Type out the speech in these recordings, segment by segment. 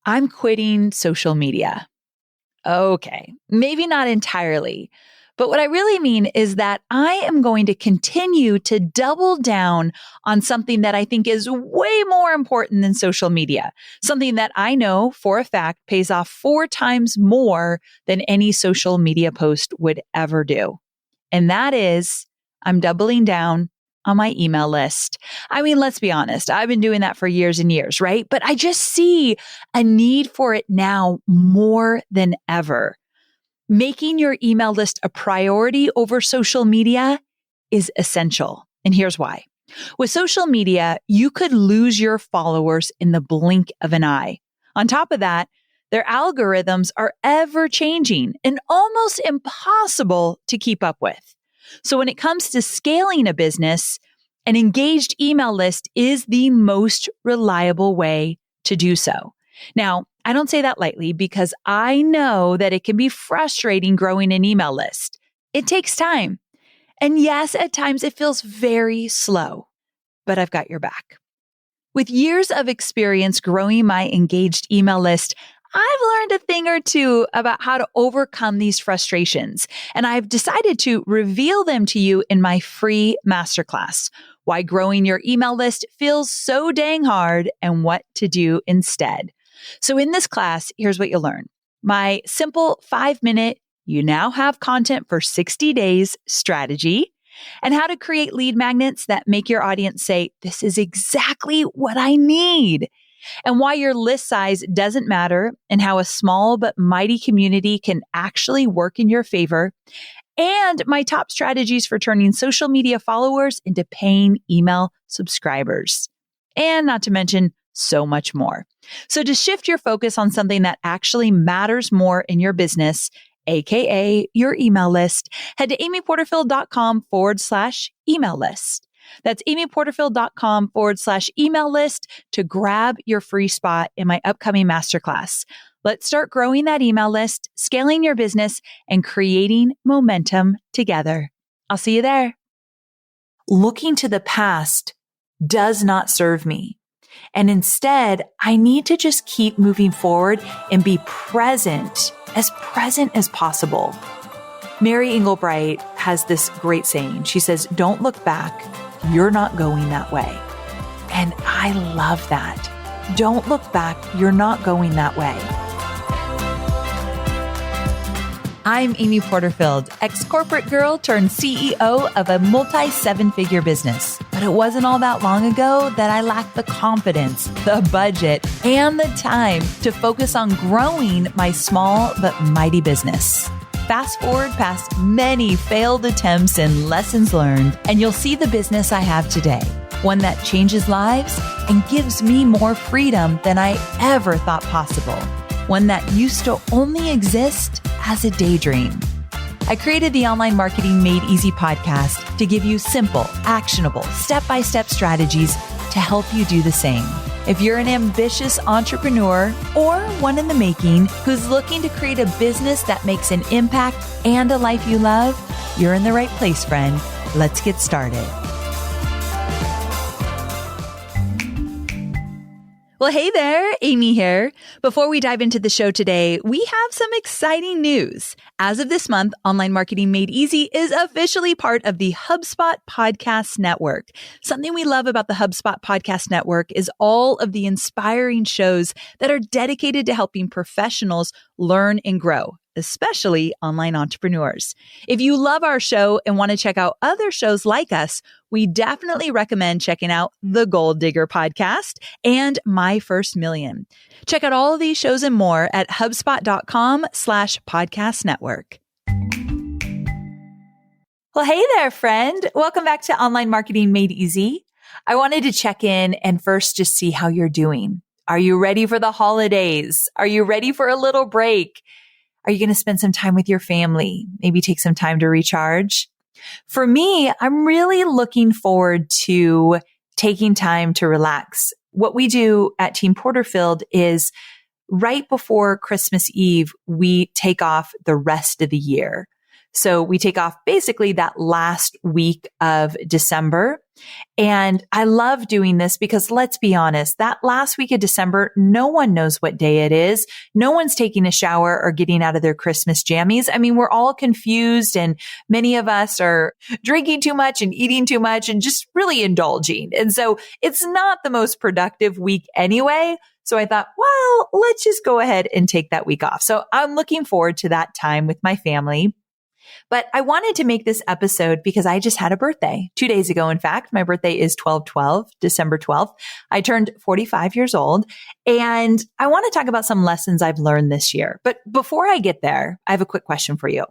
I'm quitting social media. Okay, maybe not entirely. But what I really mean is that I am going to continue to double down on something that I think is way more important than social media, something that I know for a fact pays off 4 times more than any social media post would ever do. And that is, I'm doubling down on my email list. I mean, let's be honest, I've been doing that for years and years, right? But I just see a need for it now more than ever. Making your email list a priority over social media is essential. And here's why. With social media, you could lose your followers in the blink of an eye. On top of that, their algorithms are ever changing and almost impossible to keep up with. So when it comes to scaling a business, an engaged email list is the most reliable way to do so. Now, I don't say that lightly because I know that it can be frustrating growing an email list. It takes time. And yes, at times it feels very slow, but I've got your back. With years of experience growing my engaged email list, I've learned a thing or two about how to overcome these frustrations, and I've decided to reveal them to you in my free masterclass, Why Growing Your Email List Feels So Dang Hard and What to Do Instead. So in this class, here's what you'll learn. My simple 5-minute, you now have content for 60 days strategy, and how to create lead magnets that make your audience say, this is exactly what I need. And why your list size doesn't matter, and how a small but mighty community can actually work in your favor. And my top strategies for turning social media followers into paying email subscribers. And not to mention so much more. So to shift your focus on something that actually matters more in your business, aka your email list, head to amyporterfield.com/email list. That's amyporterfield.com/email list to grab your free spot in my upcoming masterclass. Let's start growing that email list, scaling your business, and creating momentum together. I'll see you there. Looking to the past does not serve me. And instead, I need to just keep moving forward and be present as possible. Mary Engelbright has this great saying. She says, don't look back. You're not going that way. And I love that. Don't look back. You're not going that way. I'm Amy Porterfield, ex-corporate girl turned CEO of a multi-7-figure business. But it wasn't all that long ago that I lacked the confidence, the budget, and the time to focus on growing my small but mighty business. Fast forward past many failed attempts and lessons learned, and you'll see the business I have today. One that changes lives and gives me more freedom than I ever thought possible. One that used to only exist as a daydream. I created the Online Marketing Made Easy podcast to give you simple, actionable, step-by-step strategies to help you do the same. If you're an ambitious entrepreneur or one in the making who's looking to create a business that makes an impact and a life you love, you're in the right place, friend. Let's get started. Well, hey there, Amy here. Before we dive into the show today, we have some exciting news. As of this month, Online Marketing Made Easy is officially part of the Hubspot Podcast Network. Something we love about the Hubspot Podcast Network is all of the inspiring shows that are dedicated to helping professionals learn and grow, especially online entrepreneurs. If you love our show and want to check out other shows like us, we definitely recommend checking out the Gold Digger podcast and My First Million. Check out all of these shows and more at hubspot.com/podcast network. Well, hey there, friend. Welcome back to Online Marketing Made Easy. I wanted to check in and first just see how you're doing. Are you ready for the holidays? Are you ready for a little break? Are you going to spend some time with your family? Maybe take some time to recharge? For me, I'm really looking forward to taking time to relax. What we do at Team Porterfield is right before Christmas Eve, we take off the rest of the year. So we take off basically that last week of December. And I love doing this because let's be honest, that last week of December, no one knows what day it is. No one's taking a shower or getting out of their Christmas jammies. I mean, we're all confused and many of us are drinking too much and eating too much and just really indulging. And so it's not the most productive week anyway. So I thought, well, let's just go ahead and take that week off. So I'm looking forward to that time with my family. But I wanted to make this episode because I just had a birthday 2 days ago. In fact, my birthday is 12/12, December 12th. I turned 45 years old and I want to talk about some lessons I've learned this year. But before I get there, I have a quick question for you.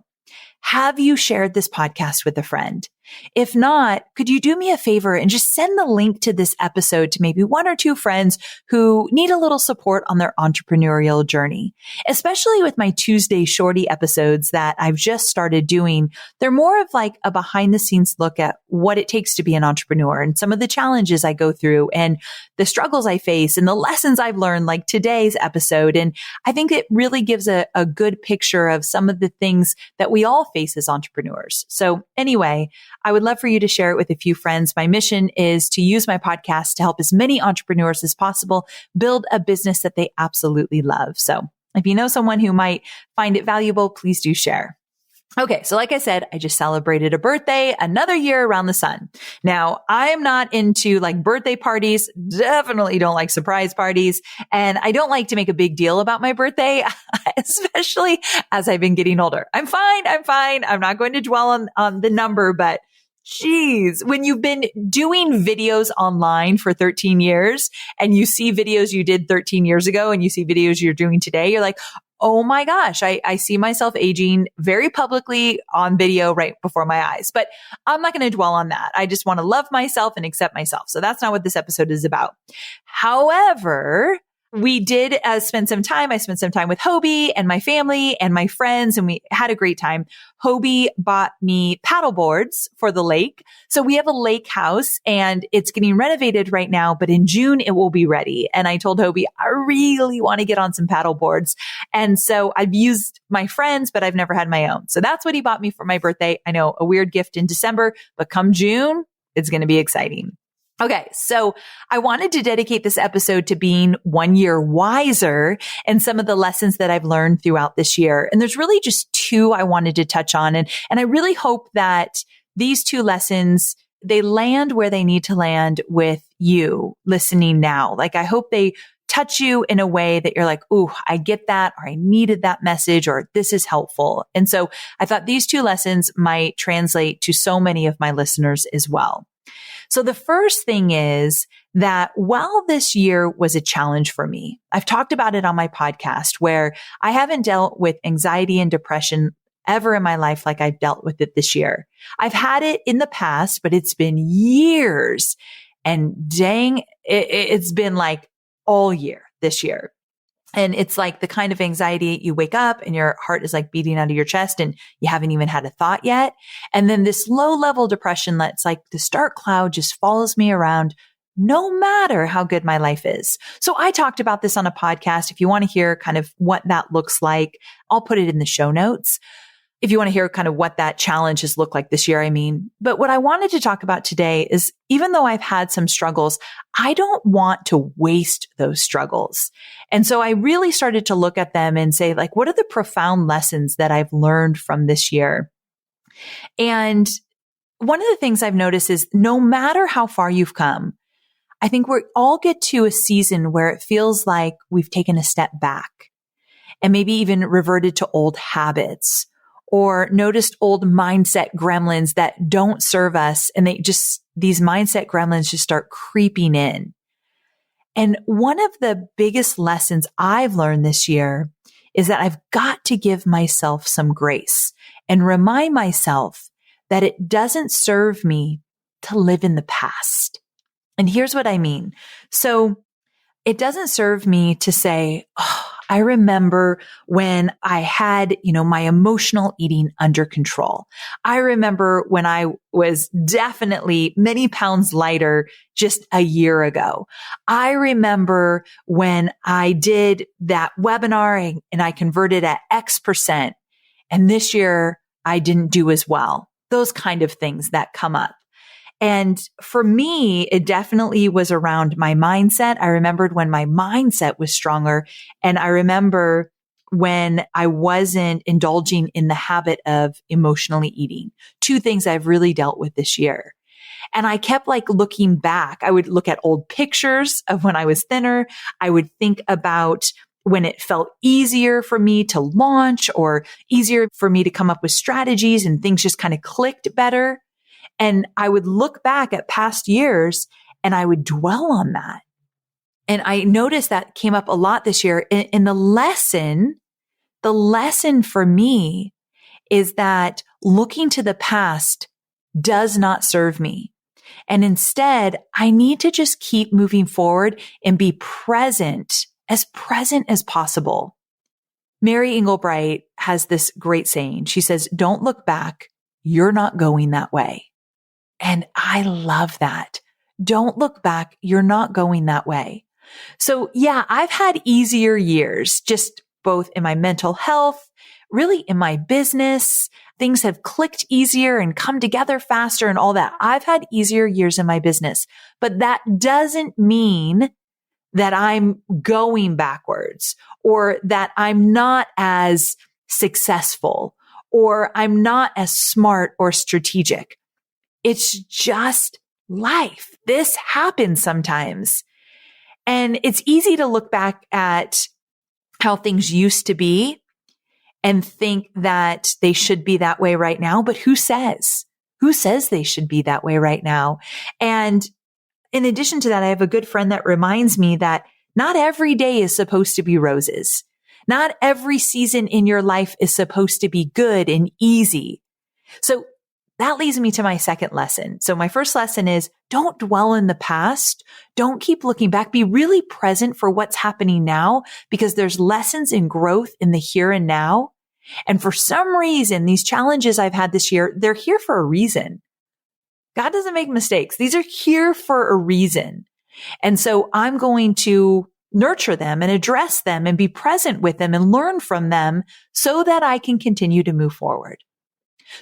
Have you shared this podcast with a friend? If not, could you do me a favor and just send the link to this episode to maybe one or two friends who need a little support on their entrepreneurial journey? Especially with my Tuesday Shorty episodes that I've just started doing. They're more of like a behind the scenes look at what it takes to be an entrepreneur and some of the challenges I go through and the struggles I face and the lessons I've learned, like today's episode. And I think it really gives a good picture of some of the things that we all face as entrepreneurs. So anyway, I would love for you to share it with a few friends. My mission is to use my podcast to help as many entrepreneurs as possible build a business that they absolutely love. So if you know someone who might find it valuable, please do share. Okay. So like I said, I just celebrated a birthday, another year around the sun. Now I am not into like birthday parties, definitely don't like surprise parties. And I don't like to make a big deal about my birthday, especially as I've been getting older. I'm fine. I'm not going to dwell on the number, but geez, when you've been doing videos online for 13 years and you see videos you did 13 years ago and you see videos you're doing today, you're like, oh my gosh, I see myself aging very publicly on video right before my eyes. But I'm not going to dwell on that. I just want to love myself and accept myself. So that's not what this episode is about. However, we did spend some time. I spent some time with Hobie and my family and my friends, and we had a great time. Hobie bought me paddle boards for the lake. So we have a lake house and it's getting renovated right now, but in June it will be ready. And I told Hobie, I really want to get on some paddle boards. And so I've used my friends, but I've never had my own. So that's what he bought me for my birthday. I know, a weird gift in December, but come June, it's going to be exciting. Okay, so I wanted to dedicate this episode to being 1 year wiser and some of the lessons that I've learned throughout this year. And there's really just two I wanted to touch on. And I really hope that these two lessons, they land where they need to land with you listening now. Like I hope they touch you in a way that you're like, ooh, I get that, or I needed that message, or this is helpful. And so I thought these two lessons might translate to so many of my listeners as well. So the first thing is that while this year was a challenge for me, I've talked about it on my podcast where I haven't dealt with anxiety and depression ever in my life like I've dealt with it this year. I've had it in the past, but it's been years, and dang, it's been like all year this year. And it's like the kind of anxiety you wake up and your heart is like beating out of your chest and you haven't even had a thought yet. And then this low level depression that's like this dark cloud just follows me around no matter how good my life is. So I talked about this on a podcast. If you want to hear kind of what that looks like, I'll put it in the show notes. If you want to hear kind of what that challenge has looked like this year, I mean. But what I wanted to talk about today is even though I've had some struggles, I don't want to waste those struggles. And so I really started to look at them and say, like, what are the profound lessons that I've learned from this year? And one of the things I've noticed is no matter how far you've come, I think we all get to a season where it feels like we've taken a step back and maybe even reverted to old habits, or noticed old mindset gremlins that don't serve us. And these mindset gremlins just start creeping in. And one of the biggest lessons I've learned this year is that I've got to give myself some grace and remind myself that it doesn't serve me to live in the past. And here's what I mean. So it doesn't serve me to say, oh, I remember when I had, my emotional eating under control. I remember when I was definitely many pounds lighter just a year ago. I remember when I did that webinar and I converted at X%. And this year I didn't do as well. Those kind of things that come up. And for me, it definitely was around my mindset. I remembered when my mindset was stronger. And I remember when I wasn't indulging in the habit of emotionally eating. Two things I've really dealt with this year. And I kept like looking back. I would look at old pictures of when I was thinner. I would think about when it felt easier for me to launch or easier for me to come up with strategies and things just kind of clicked better. And I would look back at past years and I would dwell on that. And I noticed that came up a lot this year. And the lesson for me is that looking to the past does not serve me. And instead, I need to just keep moving forward and be present as possible. Mary Engelbright has this great saying. She says, "Don't look back. You're not going that way." And I love that. Don't look back. You're not going that way. So yeah, I've had easier years, just both in my mental health, really in my business. Things have clicked easier and come together faster and all that. I've had easier years in my business, but that doesn't mean that I'm going backwards or that I'm not as successful or I'm not as smart or strategic. It's just life. This happens sometimes. And it's easy to look back at how things used to be and think that they should be that way right now. But who says? Who says they should be that way right now? And in addition to that, I have a good friend that reminds me that not every day is supposed to be roses. Not every season in your life is supposed to be good and easy. So that leads me to my second lesson. So my first lesson is don't dwell in the past. Don't keep looking back. Be really present for what's happening now because there's lessons in growth in the here and now. And for some reason, these challenges I've had this year, they're here for a reason. God doesn't make mistakes. These are here for a reason. And so I'm going to nurture them and address them and be present with them and learn from them so that I can continue to move forward.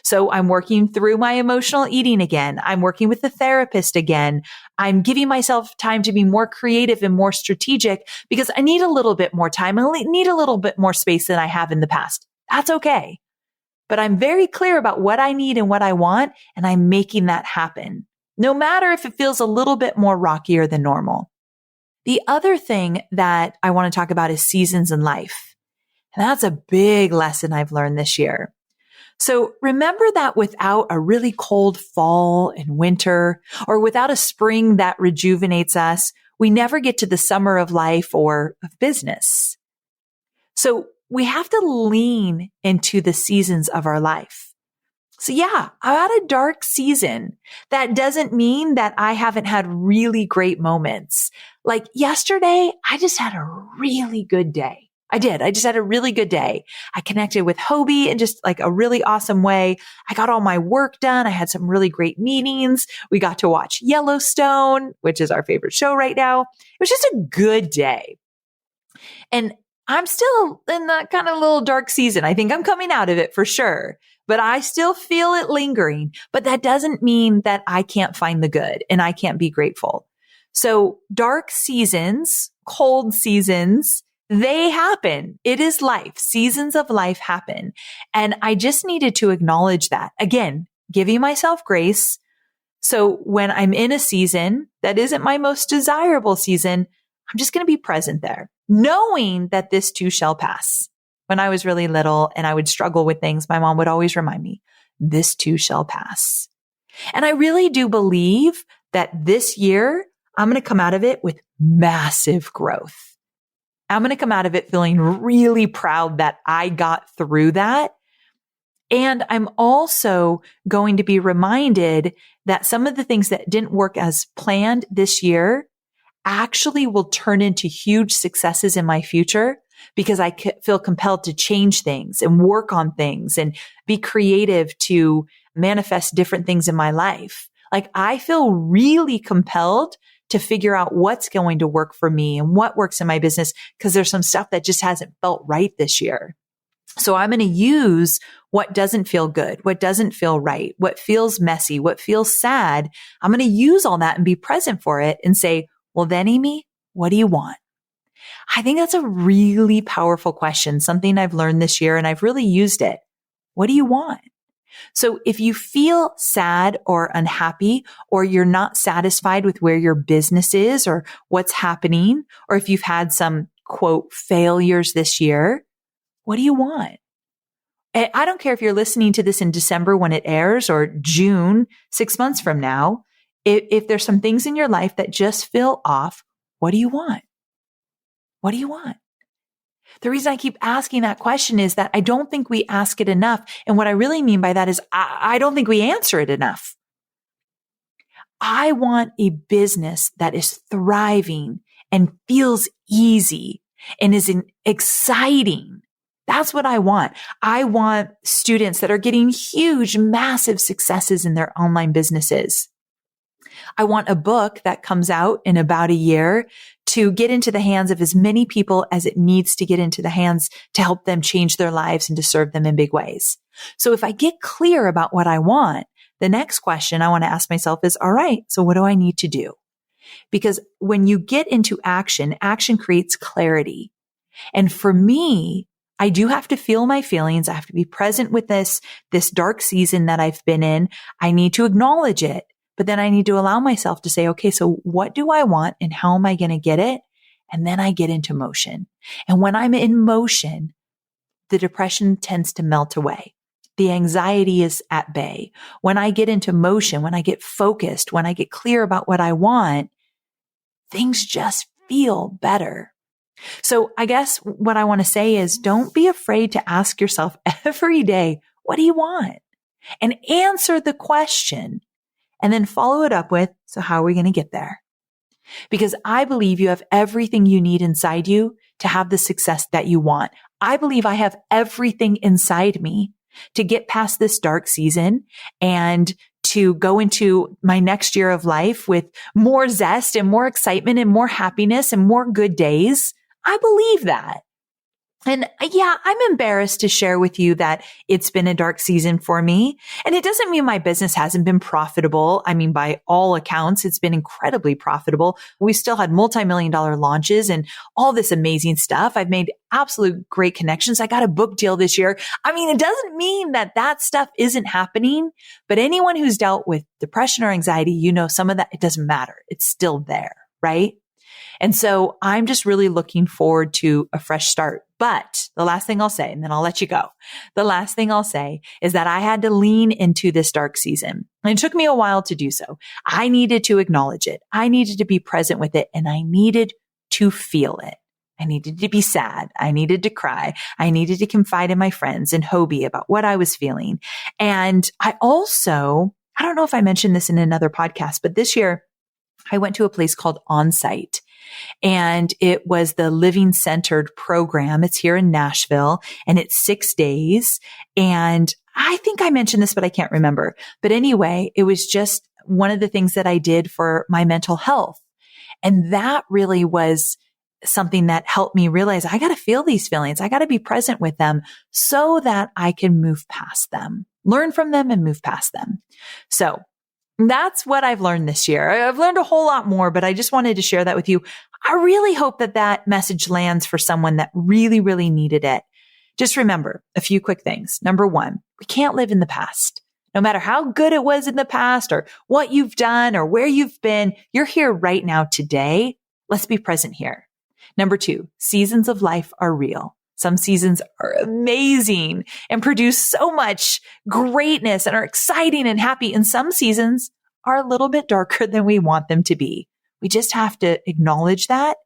So I'm working through my emotional eating again. I'm working with the therapist again. I'm giving myself time to be more creative and more strategic because I need a little bit more time. I need a little bit more space than I have in the past. That's okay. But I'm very clear about what I need and what I want, and I'm making that happen, no matter if it feels a little bit more rockier than normal. The other thing that I want to talk about is seasons in life. And that's a big lesson I've learned this year. So remember that without a really cold fall and winter, or without a spring that rejuvenates us, we never get to the summer of life or of business. So we have to lean into the seasons of our life. So yeah, I had a dark season. That doesn't mean that I haven't had really great moments. Like yesterday, I just had a really good day. I did. I just had a really good day. I connected with Hobie in just like a really awesome way. I got all my work done. I had some really great meetings. We got to watch Yellowstone, which is our favorite show right now. It was just a good day. And I'm still in that kind of little dark season. I think I'm coming out of it for sure, but I still feel it lingering. But that doesn't mean that I can't find the good and I can't be grateful. So dark seasons, cold seasons, they happen. It is life. Seasons of life happen. And I just needed to acknowledge that. Again, giving myself grace. So when I'm in a season that isn't my most desirable season, I'm just going to be present there, knowing that this too shall pass. When I was really little and I would struggle with things, my mom would always remind me, this too shall pass. And I really do believe that this year, I'm going to come out of it with massive growth. I'm going to come out of it feeling really proud that I got through that. And I'm also going to be reminded that some of the things that didn't work as planned this year actually will turn into huge successes in my future because I feel compelled to change things and work on things and be creative to manifest different things in my life. Like I feel really compelled to figure out what's going to work for me and what works in my business because there's some stuff that just hasn't felt right this year. So I'm going to use what doesn't feel good, what doesn't feel right, what feels messy, what feels sad. I'm going to use all that and be present for it and say, well, then Amy, what do you want? I think that's a really powerful question, something I've learned this year and I've really used it. What do you want? So if you feel sad or unhappy, or you're not satisfied with where your business is or what's happening, or if you've had some quote failures this year, what do you want? I don't care if you're listening to this in December when it airs or June, 6 months from now. If there's some things in your life that just feel off, what do you want? What do you want? The reason I keep asking that question is that I don't think we ask it enough. And what I really mean by that is I don't think we answer it enough. I want a business that is thriving and feels easy and is exciting. That's what I want. I want students that are getting huge, massive successes in their online businesses. I want a book that comes out in about a year to get into the hands of as many people as it needs to get into the hands to help them change their lives and to serve them in big ways. So if I get clear about what I want, the next question I want to ask myself is, all right, so what do I need to do? Because when you get into action, action creates clarity. And for me, I do have to feel my feelings. I have to be present with this dark season that I've been in. I need to acknowledge it. But then I need to allow myself to say, okay, so what do I want and how am I going to get it? And then I get into motion. And when I'm in motion, the depression tends to melt away. The anxiety is at bay. When I get into motion, when I get focused, when I get clear about what I want, things just feel better. So I guess what I want to say is don't be afraid to ask yourself every day, what do you want? And answer the question. And then follow it up with, so how are we going to get there? Because I believe you have everything you need inside you to have the success that you want. I believe I have everything inside me to get past this dark season and to go into my next year of life with more zest and more excitement and more happiness and more good days. I believe that. And yeah, I'm embarrassed to share with you that it's been a dark season for me. And it doesn't mean my business hasn't been profitable. I mean, by all accounts, it's been incredibly profitable. We still had multi-million-dollar launches and all this amazing stuff. I've made absolute great connections. I got a book deal this year. I mean, it doesn't mean that stuff isn't happening, but anyone who's dealt with depression or anxiety, you know, some of that, it doesn't matter. It's still there, right? And so I'm just really looking forward to a fresh start. But the last thing I'll say, and then I'll let you go. The last thing I'll say is that I had to lean into this dark season. And it took me a while to do so. I needed to acknowledge it. I needed to be present with it and I needed to feel it. I needed to be sad. I needed to cry. I needed to confide in my friends and Hobie about what I was feeling. And I don't know if I mentioned this in another podcast, but this year I went to a place called Onsite. And it was the Living Centered program. It's here in Nashville and it's 6 days. And I think I mentioned this, but I can't remember. But anyway, it was just one of the things that I did for my mental health. And that really was something that helped me realize I got to feel these feelings. I got to be present with them so that I can move past them, learn from them and move past them. So that's what I've learned this year. I've learned a whole lot more, but I just wanted to share that with you. I really hope that message lands for someone that really, really needed it. Just remember a few quick things. Number one, we can't live in the past. No matter how good it was in the past or what you've done or where you've been, you're here right now today. Let's be present here. Number two, seasons of life are real. Some seasons are amazing and produce so much greatness and are exciting and happy. And some seasons are a little bit darker than we want them to be. We just have to acknowledge that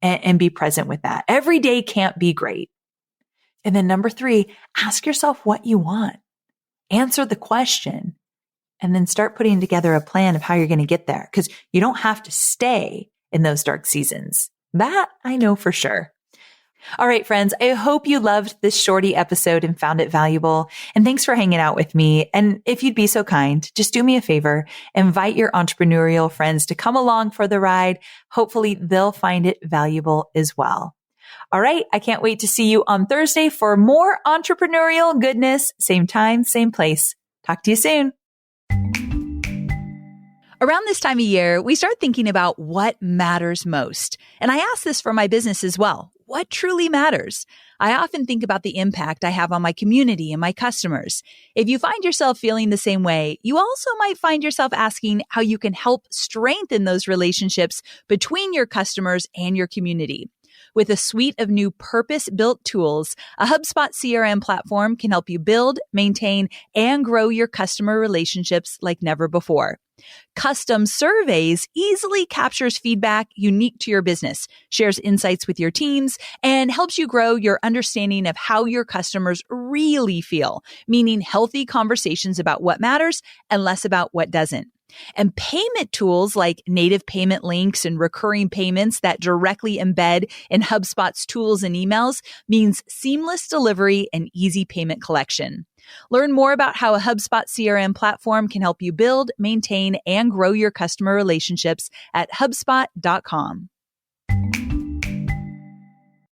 and be present with that. Every day can't be great. And then number three, ask yourself what you want. Answer the question and then start putting together a plan of how you're going to get there because you don't have to stay in those dark seasons. That I know for sure. All right, friends, I hope you loved this shorty episode and found it valuable. And thanks for hanging out with me. And if you'd be so kind, just do me a favor, invite your entrepreneurial friends to come along for the ride. Hopefully they'll find it valuable as well. All right, I can't wait to see you on Thursday for more entrepreneurial goodness. Same time, same place. Talk to you soon. Around this time of year, we start thinking about what matters most. And I ask this for my business as well. What truly matters? I often think about the impact I have on my community and my customers. If you find yourself feeling the same way, you also might find yourself asking how you can help strengthen those relationships between your customers and your community. With a suite of new purpose-built tools, a HubSpot CRM platform can help you build, maintain, and grow your customer relationships like never before. Custom Surveys easily captures feedback unique to your business, shares insights with your teams, and helps you grow your understanding of how your customers really feel, meaning healthy conversations about what matters and less about what doesn't. And payment tools like native payment links and recurring payments that directly embed in HubSpot's tools and emails means seamless delivery and easy payment collection. Learn more about how a HubSpot CRM platform can help you build, maintain, and grow your customer relationships at HubSpot.com.